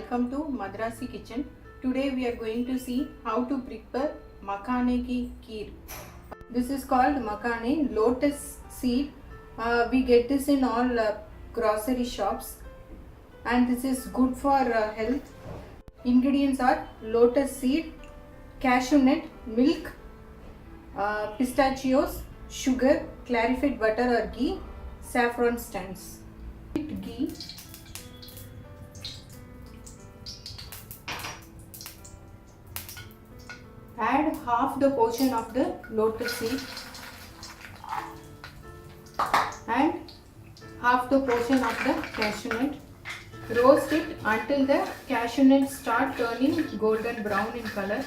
welcome to Madraasi kitchen. Today we are going to see how to prepare Makhane Ki Kheer. This is called Makhane, lotus seed. We get this in all grocery shops and this is good for health. Ingredients are lotus seed, cashew nut, milk, pistachios, sugar, clarified butter or ghee, saffron strands. Ghee. Add half the portion of the lotus seed and half the portion of the cashew nut. Roast it until the cashew nuts start turning golden brown in color.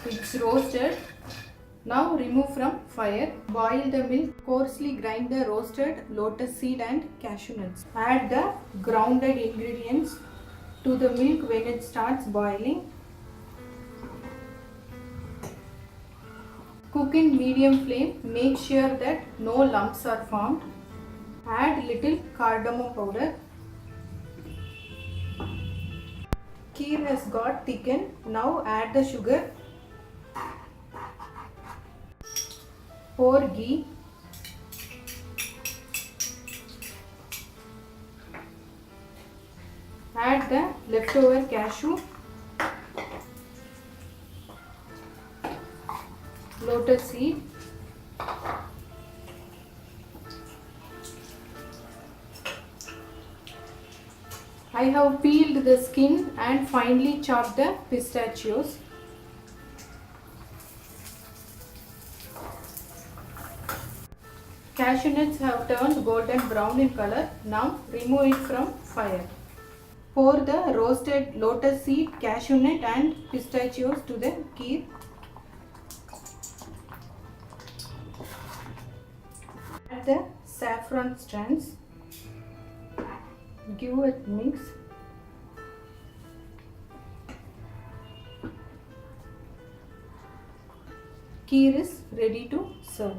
It's roasted. Now remove from fire. Boil the milk. Coarsely grind the roasted lotus seed and cashew nuts. Add the grounded ingredients to the milk when it starts boiling. Cook in medium flame. Make sure that no lumps are formed. Add little cardamom powder. Kheer has got thickened. Now add the sugar. Pour ghee. Add the leftover cashew, lotus seed, I have peeled the skin and finely chopped the pistachios. Cashew nuts have turned golden brown in color. Now remove it from fire. Pour the roasted lotus seed, cashew nut and pistachios to the kheer. Add the saffron strands. Give a mix. Kheer is ready to serve.